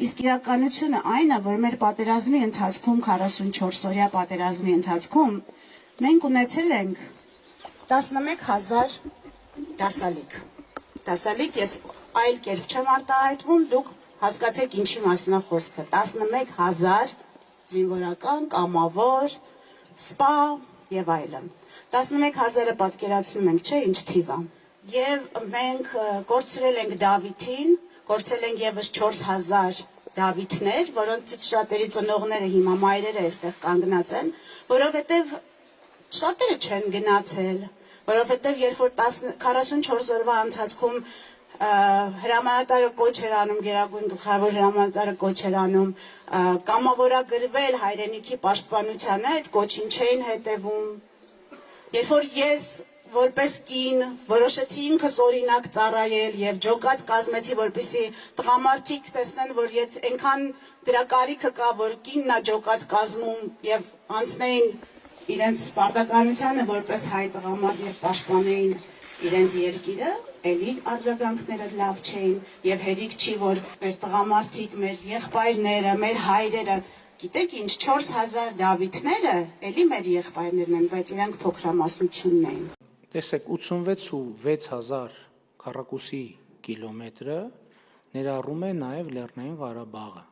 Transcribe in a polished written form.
Իսկ իրականությունը այն է, որ մեր պատերազմի ընթացքում 44-օրյա պատերազմի ընթացքում մենք ունեցել ենք 11000 դասալիկ։ Դասալիկ ես այլ կերպ չեմ արտահայտվում, դուք հասկացեք ինչի մասին է խոսքը։ 11000 զինվորական, կամավոր, սպա եւ այլն։ 11000-ը պատկերացնում ենք, չէ՞, ինչ թիվ է։ Եվ մենք կորցրել ենք Դավիթին, կորցրել ենք եւս 4000 Դավիթներ, որոնցից շատերի ծնողները հիմա մայրերը այստեղ կանգնած են, որովհետեւ շատերը չեն գնացել, որովհետեւ երբ որ 44 օրվա ընթացքում հրամանատարը կոչ էր անում, Գերագույն գլխավոր հրամանատարը կոչ էր անում կամավորագրվել հայրենիքի պաշտպանությանը, այդ կոչին չէին հետևում։ Երբ որ ես որպես կին որոշեցի ինքս օրինակ ծառայել եւ ջոկատ կազմեցի, որպեսզի տղամարդիկ տեսնեն, որ այնքան դրա կարիքը կա, որ կինն է ջոկատ կազմում եւ անցնեին իրենց պարտականությանը որպես հայ տղամարդ եւ պաշտպանեին իրենց երկիրը, էլի արձագանքները լավ չէին եւ հերիք չի, որ մեր տղամարդիկ, մեր եղբայրները, մեր հայրերը, գիտեք ինչ, 4000 Դավիթները էլի մեր եղբայրներն են, բայց իրանք փոքրամասնությունն էին։ Տեսեք, 86 ու 6000 քառակուսի կիլոմետրը ներառում է նաև Լեռնային Ղարաբաղը։